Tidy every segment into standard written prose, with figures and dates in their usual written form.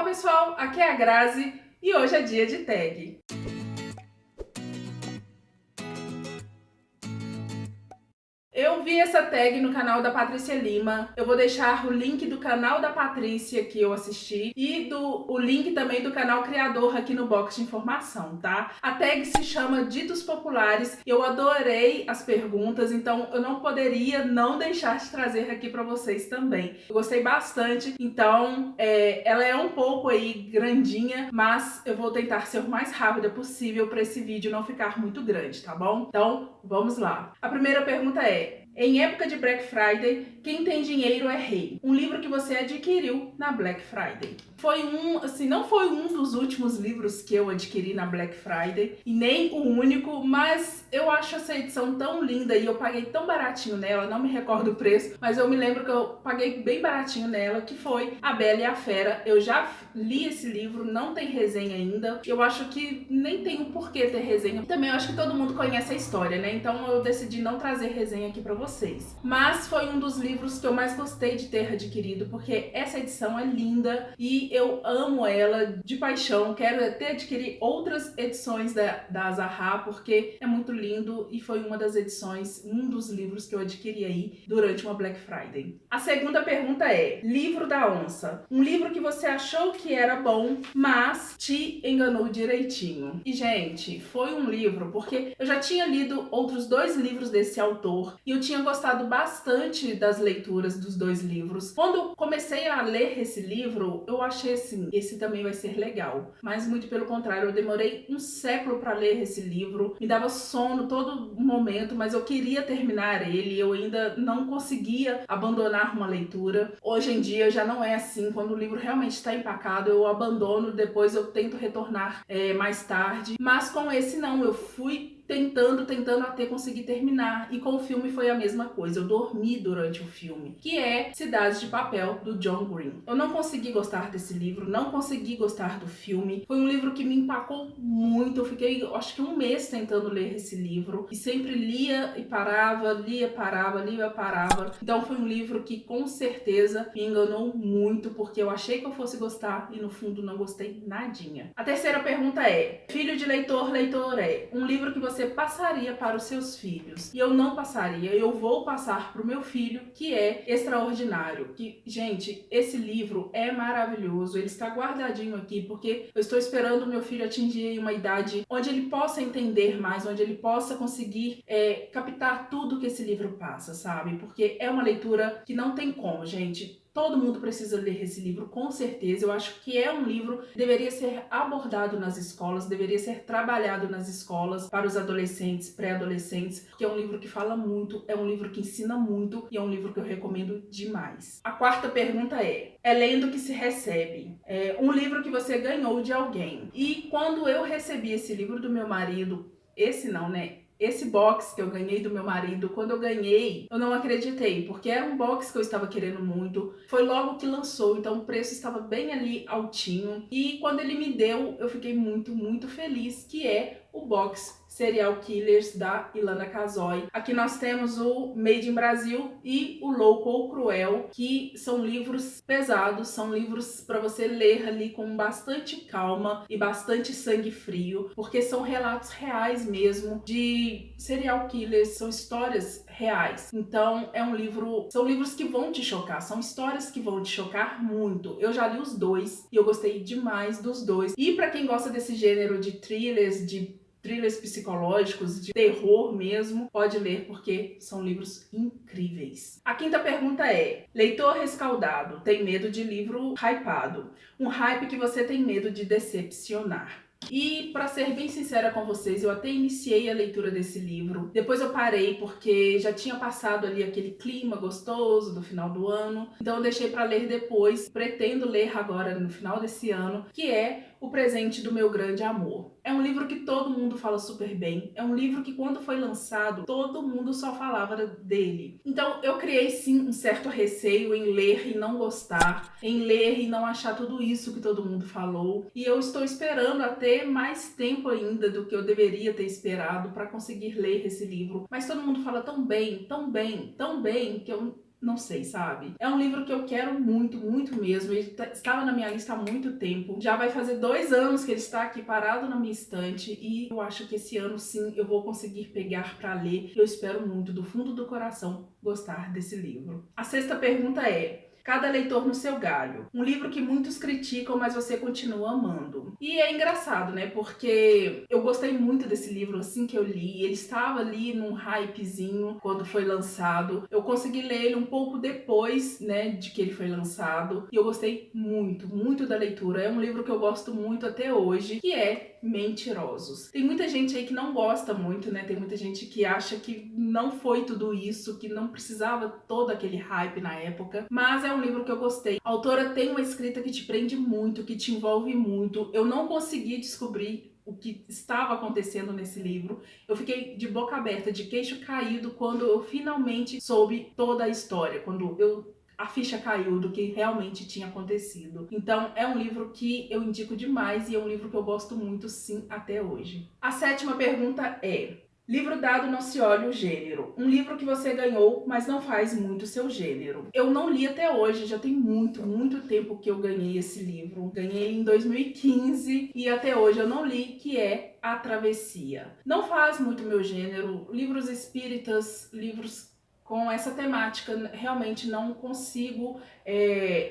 pessoal, aqui é a Grazi e hoje é dia de tag. Eu vi essa tag no canal da Patrícia Lima. Eu vou deixar o link do canal da Patrícia que eu assisti e o link também do canal Criador aqui no box de informação, tá? A tag se chama Ditos Populares. Eu adorei as perguntas, então eu não poderia não deixar de trazer aqui para vocês também. Eu gostei bastante, então ela é um pouco aí grandinha, mas eu vou tentar ser o mais rápida possível para esse vídeo não ficar muito grande, tá bom? Então, vamos lá. A primeira pergunta é: em época de Black Friday, quem tem dinheiro é rei. Um livro que você adquiriu na Black Friday. Não foi um dos últimos livros que eu adquiri na Black Friday, e nem o único, mas eu acho essa edição tão linda e eu paguei tão baratinho nela, não me recordo o preço, mas eu me lembro que eu paguei bem baratinho nela, que foi A Bela e a Fera. Eu já li esse livro, não tem resenha ainda. Eu acho que nem tem um porquê ter resenha. Também eu acho que todo mundo conhece a história, né? Então eu decidi não trazer resenha aqui pra vocês. Mas foi um dos livros que eu mais gostei de ter adquirido, porque essa edição é linda e eu amo ela de paixão. Quero até adquirir outras edições da Zaha, porque é muito lindo e foi uma das edições, um dos livros que eu adquiri aí durante uma Black Friday. A segunda pergunta é: Livro da Onça. Um livro que você achou que era bom, mas te enganou direitinho. E, gente, foi um livro, porque eu já tinha lido outros 2 livros desse autor e eu tinha gostado bastante das leituras dos 2 livros. Quando comecei a ler esse livro, eu achei assim, esse também vai ser legal. Mas muito pelo contrário, eu demorei um século para ler esse livro. Me dava sono todo momento, mas eu queria terminar ele, eu ainda não conseguia abandonar uma leitura. Hoje em dia já não é assim. Quando o livro realmente está empacado, eu abandono, depois eu tento retornar mais tarde. Mas com esse não, eu fui tentando até conseguir terminar. E com o filme foi a mesma coisa. Eu dormi durante o filme, que é Cidade de Papel, do John Green. Eu não consegui gostar desse livro, não consegui gostar do filme. Foi um livro que me empacou muito. Eu fiquei, acho que um mês tentando ler esse livro. E sempre lia e parava, lia, parava, lia, parava. Então foi um livro que com certeza me enganou muito, porque eu achei que eu fosse gostar e no fundo não gostei nadinha. A terceira pergunta é: filho de leitor, leitor é um livro que você passaria para os seus filhos? E eu não passaria, eu vou passar para o meu filho, que é Extraordinário. Que, gente, esse livro é maravilhoso, ele está guardadinho aqui porque eu estou esperando o meu filho atingir uma idade onde ele possa entender mais, onde ele possa conseguir captar tudo que esse livro passa, sabe? Porque é uma leitura que não tem como, gente. Todo mundo precisa ler esse livro, com certeza. Eu acho que é um livro que deveria ser abordado nas escolas, deveria ser trabalhado nas escolas para os adolescentes, pré-adolescentes, porque é um livro que fala muito, é um livro que ensina muito e é um livro que eu recomendo demais. A quarta pergunta é: lendo que se recebe. É um livro que você ganhou de alguém. E quando eu recebi esse livro do meu marido, esse box que eu ganhei do meu marido, quando eu ganhei, eu não acreditei, porque era um box que eu estava querendo muito. Foi logo que lançou, então o preço estava bem ali altinho. E quando ele me deu, eu fiquei muito, muito feliz, que é o box Serial Killers da Ilana Casoy. Aqui nós temos o Made in Brasil e o Louco ou Cruel, que são livros pesados, são livros para você ler ali com bastante calma e bastante sangue frio, porque são relatos reais mesmo de serial killers, são histórias reais. Então são livros que vão te chocar, são histórias que vão te chocar muito. Eu já li os 2 e eu gostei demais dos 2. E para quem gosta desse gênero de thrillers psicológicos, de terror mesmo, pode ler, porque são livros incríveis. A quinta pergunta é: leitor rescaldado tem medo de livro hypado? Um hype que você tem medo de decepcionar. E para ser bem sincera com vocês, eu até iniciei a leitura desse livro, depois eu parei porque já tinha passado ali aquele clima gostoso do final do ano, então eu deixei para ler depois. Pretendo ler agora no final desse ano, que é O Presente do Meu Grande Amor. É um livro que todo mundo fala super bem, é um livro que quando foi lançado, todo mundo só falava dele. Então eu criei sim um certo receio em ler e não gostar, em ler e não achar tudo isso que todo mundo falou, e eu estou esperando até mais tempo ainda do que eu deveria ter esperado para conseguir ler esse livro. Mas todo mundo fala tão bem, tão bem, tão bem, que eu não sei, sabe? É um livro que eu quero muito, muito mesmo. Ele estava na minha lista há muito tempo. Já vai fazer 2 anos que ele está aqui parado na minha estante e eu acho que esse ano sim eu vou conseguir pegar para ler. Eu espero muito, do fundo do coração, gostar desse livro. A 6ª pergunta é: Cada Leitor no Seu Galho. Um livro que muitos criticam, mas você continua amando. E é engraçado, né? Porque eu gostei muito desse livro assim que eu li. Ele estava ali num hypezinho quando foi lançado. Eu consegui ler ele um pouco depois, né, de que ele foi lançado. E eu gostei muito, muito da leitura. É um livro que eu gosto muito até hoje, que é Mentirosos. Tem muita gente aí que não gosta muito, né? Tem muita gente que acha que não foi tudo isso, que não precisava todo aquele hype na época. Mas é um livro que eu gostei. A autora tem uma escrita que te prende muito, que te envolve muito. Eu não consegui descobrir o que estava acontecendo nesse livro. Eu fiquei de boca aberta, de queixo caído, quando eu finalmente soube toda a história. A ficha caiu do que realmente tinha acontecido. Então é um livro que eu indico demais e é um livro que eu gosto muito, sim, até hoje. A 7ª pergunta é: Livro dado não se olha o gênero. Um livro que você ganhou, mas não faz muito seu gênero. Eu não li até hoje, já tem muito, muito tempo que eu ganhei esse livro. Ganhei em 2015 e até hoje eu não li, que é A Travessia. Não faz muito meu gênero. Livros espíritas, livros com essa temática, realmente não consigo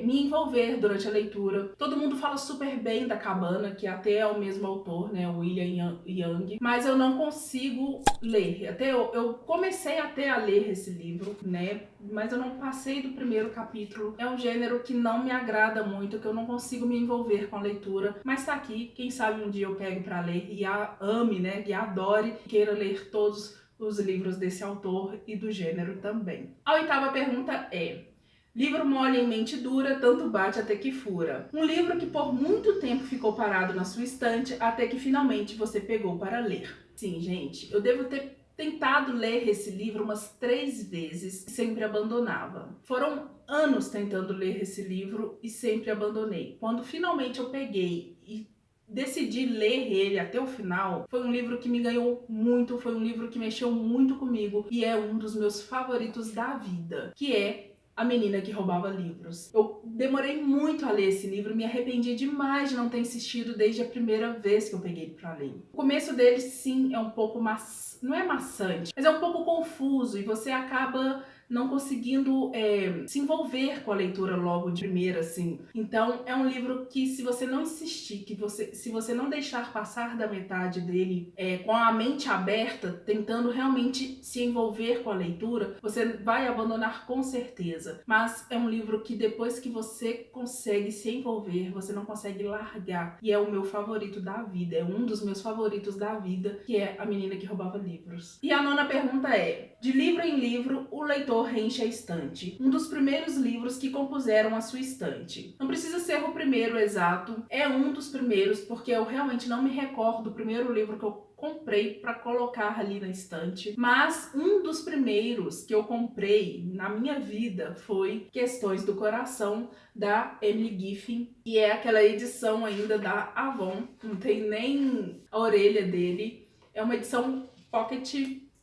me envolver durante a leitura. Todo mundo fala super bem da Cabana, que até é o mesmo autor, né, o William Young, mas eu não consigo ler. Até eu comecei até a ler esse livro, né, mas eu não passei do primeiro capítulo. É um gênero que não me agrada muito, que eu não consigo me envolver com a leitura, mas tá aqui, quem sabe um dia eu pego para ler e ame, né, e adore, queira ler todos os livros desse autor e do gênero também. A 8ª pergunta é: Livro mole em mente dura, tanto bate até que fura. Um livro que por muito tempo ficou parado na sua estante até que finalmente você pegou para ler. Sim, gente, eu devo ter tentado ler esse livro umas 3 vezes e sempre abandonava. Foram anos tentando ler esse livro e sempre abandonei. Quando finalmente eu peguei e decidi ler ele até o final, foi um livro que me ganhou muito, foi um livro que mexeu muito comigo e é um dos meus favoritos da vida, que é A Menina que Roubava Livros. Eu demorei muito a ler esse livro, me arrependi demais de não ter insistido desde a primeira vez que eu peguei para ler. O começo dele, sim, é um pouco não é maçante, mas é um pouco confuso e você acaba não conseguindo se envolver com a leitura logo de primeira, assim. Então, é um livro que, se você não insistir, se você não deixar passar da metade dele com a mente aberta, tentando realmente se envolver com a leitura, você vai abandonar com certeza. Mas é um livro que, depois que você consegue se envolver, você não consegue largar. E é o meu favorito da vida, é um dos meus favoritos da vida, que é A Menina que Roubava Livros. E a 9ª pergunta é: de livro em livro, o leitor reenche a estante. Um dos primeiros livros que compuseram a sua estante. Não precisa ser o primeiro exato, é um dos primeiros, porque eu realmente não me recordo do primeiro livro que eu comprei para colocar ali na estante, mas um dos primeiros que eu comprei na minha vida foi Questões do Coração, da Emily Giffin, e é aquela edição ainda da Avon, não tem nem a orelha dele, é uma edição pocket.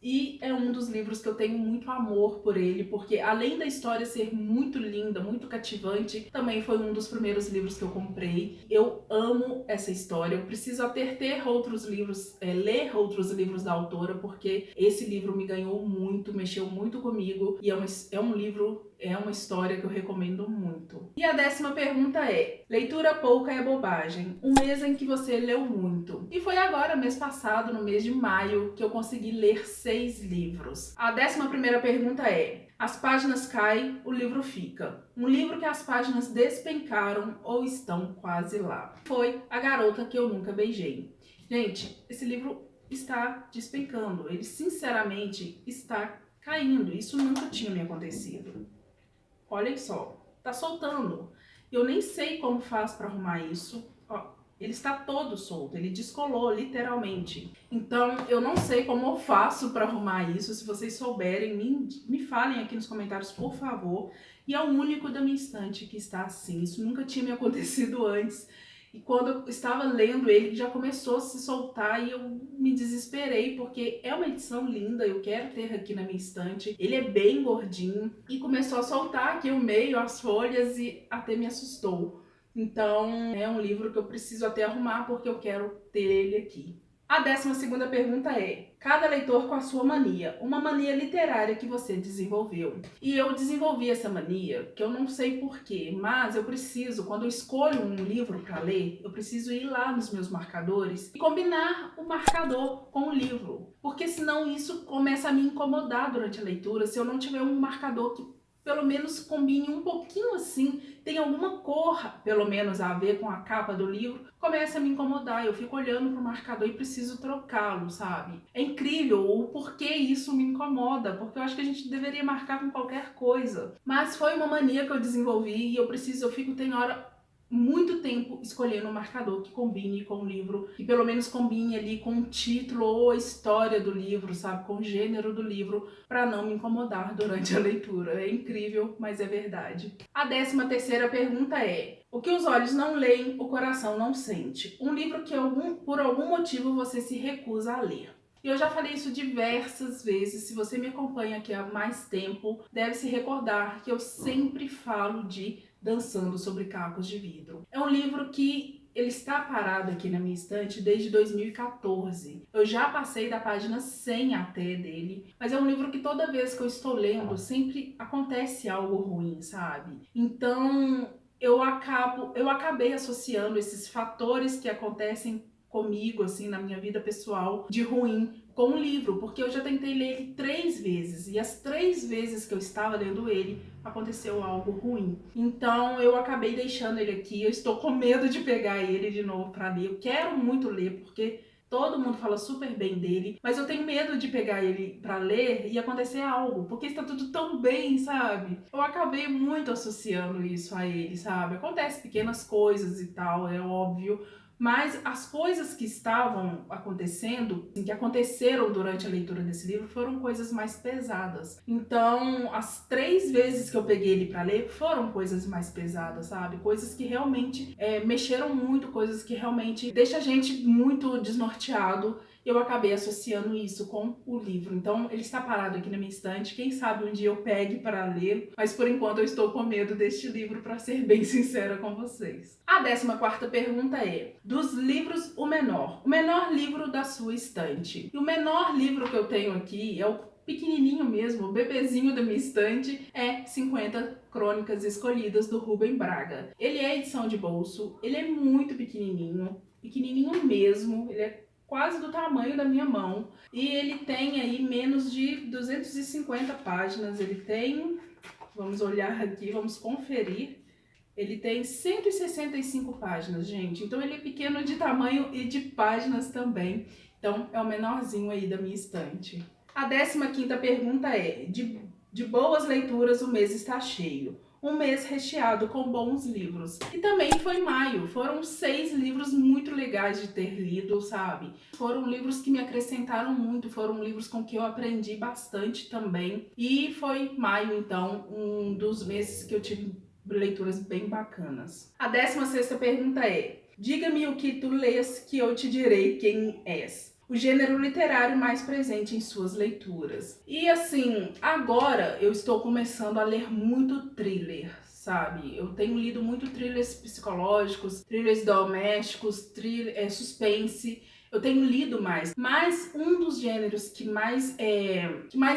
E é um dos livros que eu tenho muito amor por ele, porque além da história ser muito linda, muito cativante, também foi um dos primeiros livros que eu comprei. Eu amo essa história, eu preciso até ter outros livros, ler outros livros da autora, porque esse livro me ganhou muito, mexeu muito comigo, e é uma história que eu recomendo muito. E a 10ª pergunta é: leitura pouca é bobagem. Um mês em que você leu muito. E foi agora, mês passado, no mês de maio, que eu consegui ler 6 livros. A 11ª pergunta é: as páginas caem, o livro fica. Um livro que as páginas despencaram ou estão quase lá. Foi A Garota que Eu Nunca Beijei. Gente, esse livro está despencando. Ele, sinceramente, está caindo. Isso nunca tinha me acontecido. Olhem só, tá soltando. Eu nem sei como faz para arrumar isso. Ó, ele está todo solto, ele descolou literalmente. Então eu não sei como eu faço para arrumar isso. Se vocês souberem, me falem aqui nos comentários, por favor. E é o único da minha estante que está assim. Isso nunca tinha me acontecido antes. E quando eu estava lendo ele, já começou a se soltar e eu me desesperei, porque é uma edição linda, eu quero ter aqui na minha estante. Ele é bem gordinho e começou a soltar aqui o meio, as folhas, e até me assustou. Então é um livro que eu preciso até arrumar, porque eu quero ter ele aqui. A 12ª pergunta é: cada leitor com a sua mania, uma mania literária que você desenvolveu. E eu desenvolvi essa mania, que eu não sei porquê, mas eu preciso, quando eu escolho um livro para ler, eu preciso ir lá nos meus marcadores e combinar o marcador com o livro, porque senão isso começa a me incomodar durante a leitura, se eu não tiver um marcador que pelo menos combine um pouquinho assim, tem alguma cor, pelo menos, a ver com a capa do livro, começa a me incomodar. Eu fico olhando pro marcador e preciso trocá-lo, sabe? É incrível o porquê isso me incomoda, porque eu acho que a gente deveria marcar com qualquer coisa. Mas foi uma mania que eu desenvolvi e eu fico, tem hora, muito tempo escolhendo um marcador que combine com o livro, que pelo menos combine ali com o título ou a história do livro, sabe? Com o gênero do livro, para não me incomodar durante a leitura. É incrível, mas é verdade. A 13ª pergunta é: o que os olhos não leem, o coração não sente. Um livro que por algum motivo você se recusa a ler. E eu já falei isso diversas vezes, se você me acompanha aqui há mais tempo, deve se recordar que eu sempre falo de Dançando sobre Cacos de Vidro. É um livro que ele está parado aqui na minha estante desde 2014. Eu já passei da página 100 até dele, mas é um livro que toda vez que eu estou lendo, sempre acontece algo ruim, sabe? Então eu acabei associando esses fatores que acontecem comigo, assim, na minha vida pessoal, de ruim, com o livro, porque eu já tentei ler ele 3 vezes, e as 3 vezes que eu estava lendo ele, aconteceu algo ruim. Então eu acabei deixando ele aqui, eu estou com medo de pegar ele de novo para ler. Eu quero muito ler, porque todo mundo fala super bem dele, mas eu tenho medo de pegar ele para ler e acontecer algo, porque está tudo tão bem, sabe? Eu acabei muito associando isso a ele, sabe? Acontece pequenas coisas e tal, é óbvio, mas as coisas que estavam acontecendo, que aconteceram durante a leitura desse livro, foram coisas mais pesadas. Então, as 3 vezes que eu peguei ele para ler, foram coisas mais pesadas, sabe? Coisas que realmente mexeram muito, coisas que realmente deixam a gente muito desnorteado. Eu acabei associando isso com o livro. Então, ele está parado aqui na minha estante. Quem sabe um dia eu pegue para ler, mas por enquanto eu estou com medo deste livro, para ser bem sincera com vocês. A 14ª pergunta é: dos livros, o menor livro da sua estante. E o menor livro que eu tenho aqui é o pequenininho mesmo, o bebezinho da minha estante, é 50 Crônicas Escolhidas, do Rubem Braga. Ele é edição de bolso, ele é muito pequenininho mesmo, ele é quase do tamanho da minha mão, e ele tem aí menos de 250 páginas, ele tem, vamos olhar aqui, vamos conferir, ele tem 165 páginas, gente, então ele é pequeno de tamanho e de páginas também, então é o menorzinho aí da minha estante. A 15ª pergunta é: de boas leituras o mês está cheio. Um mês recheado com bons livros. E também foi maio. Foram 6 livros muito legais de ter lido, sabe? Foram livros que me acrescentaram muito, foram livros com que eu aprendi bastante também. E foi maio, então, um dos meses que eu tive leituras bem bacanas. A 16ª pergunta é: diga-me o que tu lês que eu te direi quem és. O gênero literário mais presente em suas leituras. E assim, agora eu estou começando a ler muito thriller, sabe? Eu tenho lido muito thrillers psicológicos, thrillers domésticos, suspense. Eu tenho lido mais, mas um dos gêneros que mais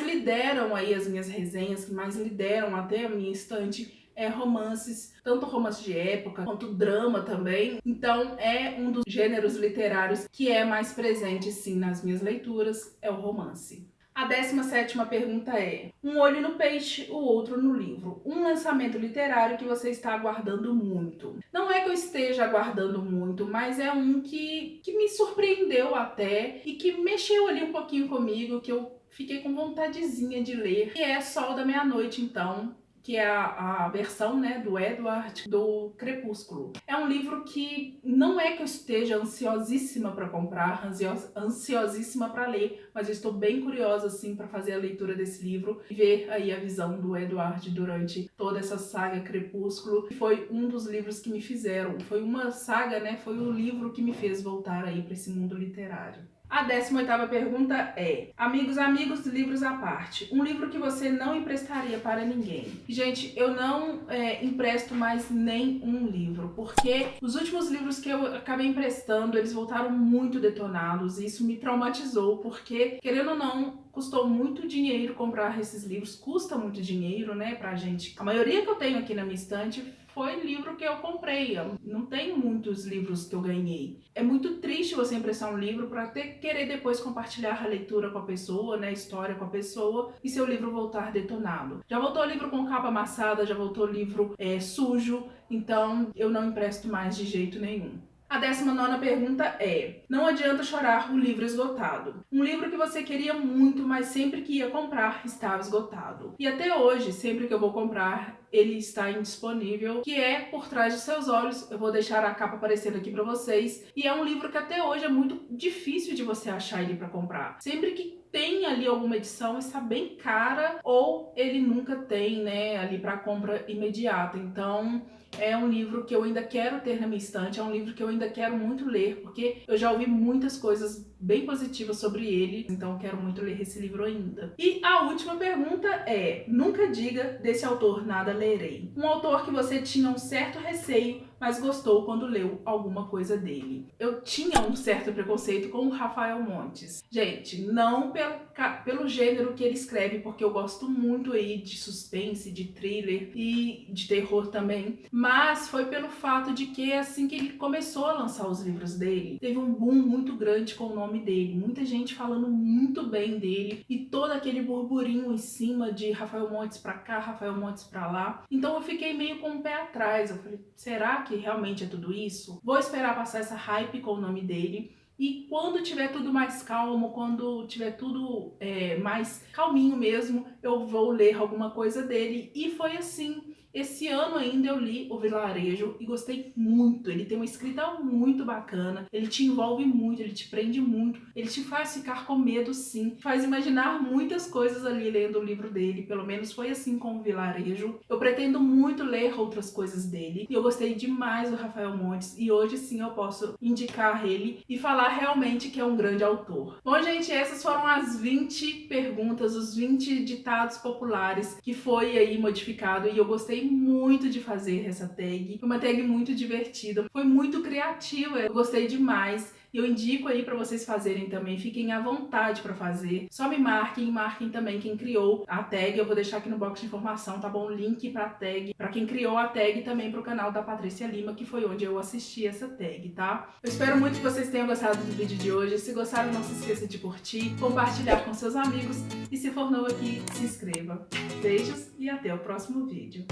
lideram aí as minhas resenhas, que mais lideram até a minha estante, romances, tanto romance de época quanto drama também. Então é um dos gêneros literários que é mais presente sim nas minhas leituras, é o romance. A 17ª pergunta é: um olho no peixe, o outro no livro. Um lançamento literário que você está aguardando muito. Não é que eu esteja aguardando muito, mas é um que me surpreendeu até e que mexeu ali um pouquinho comigo, que eu fiquei com vontadezinha de ler, que é Sol da Meia-Noite, então, que é a versão, né, do Edward do Crepúsculo. É um livro que não é que eu esteja ansiosíssima para comprar, ansiosíssima para ler, mas eu estou bem curiosa assim para fazer a leitura desse livro e ver aí a visão do Edward durante toda essa saga Crepúsculo. Foi um dos livros que me fizeram, foi uma saga, né, foi o livro que me fez voltar aí para esse mundo literário. A 18ª pergunta é: amigos, livros à parte. Um livro que você não emprestaria para ninguém. Gente, eu não empresto mais nenhum livro, porque os últimos livros que eu acabei emprestando, eles voltaram muito detonados, e isso me traumatizou, porque, querendo ou não, custou muito dinheiro comprar esses livros, custa muito dinheiro, né, pra gente. A maioria que eu tenho aqui na minha estante foi livro que eu comprei, eu não tenho muitos livros que eu ganhei. É muito triste você emprestar um livro para querer depois compartilhar a leitura com a pessoa, né, a história com a pessoa, e seu livro voltar detonado. Já voltou livro com capa amassada, já voltou livro sujo, então eu não empresto mais de jeito nenhum. A 19ª pergunta é: não adianta chorar o livro esgotado. Um livro que você queria muito, mas sempre que ia comprar estava esgotado. E até hoje, sempre que eu vou comprar, ele está indisponível, que é Por Trás de Seus Olhos. Eu vou deixar a capa aparecendo aqui para vocês. E é um livro que até hoje é muito difícil de você achar ele para comprar. Sempre que tem ali alguma edição, está bem cara, ou ele nunca tem, né, ali para compra imediata. Então é um livro que eu ainda quero ter na minha estante, é um livro que eu ainda quero muito ler, porque eu já ouvi muitas coisas bem positivas sobre ele, então eu quero muito ler esse livro ainda. E a última pergunta é: nunca diga desse autor nada lerei. Um autor que você tinha um certo receio, mas gostou quando leu alguma coisa dele. Eu tinha um certo preconceito com o Rafael Montes. Gente, não pelo gênero que ele escreve, porque eu gosto muito aí de suspense, de thriller e de terror também, mas foi pelo fato de que assim que ele começou a lançar os livros dele, teve um boom muito grande com o nome dele, muita gente falando muito bem dele e todo aquele burburinho em cima de Rafael Montes pra cá, Rafael Montes pra lá. Então eu fiquei meio com o pé atrás, eu falei, será que realmente é tudo isso? Vou esperar passar essa hype com o nome dele. E quando tiver tudo mais calmo, quando tiver tudo mais calminho mesmo, eu vou ler alguma coisa dele. E foi assim. Esse ano ainda eu li O Vilarejo e gostei muito. Ele tem uma escrita muito bacana, ele te envolve muito, ele te prende muito, ele te faz ficar com medo sim, faz imaginar muitas coisas ali lendo o livro dele, pelo menos foi assim com O Vilarejo. Eu pretendo muito ler outras coisas dele e eu gostei demais do Rafael Montes e hoje sim eu posso indicar ele e falar realmente que é um grande autor. Bom, gente, essas foram as 20 perguntas, os 20 ditados populares que foi aí modificado e eu gostei muito de fazer essa tag. Foi uma tag muito divertida, foi muito criativa, eu gostei demais. E eu indico aí para vocês fazerem também, fiquem à vontade para fazer. Só me marquem e marquem também quem criou a tag. Eu vou deixar aqui no box de informação, tá bom? O link para a tag, para quem criou a tag e também para o canal da Patrícia Lima, que foi onde eu assisti essa tag, tá? Eu espero muito que vocês tenham gostado do vídeo de hoje. Se gostaram, não se esqueça de curtir, compartilhar com seus amigos e se for novo aqui, se inscreva. Beijos e até o próximo vídeo.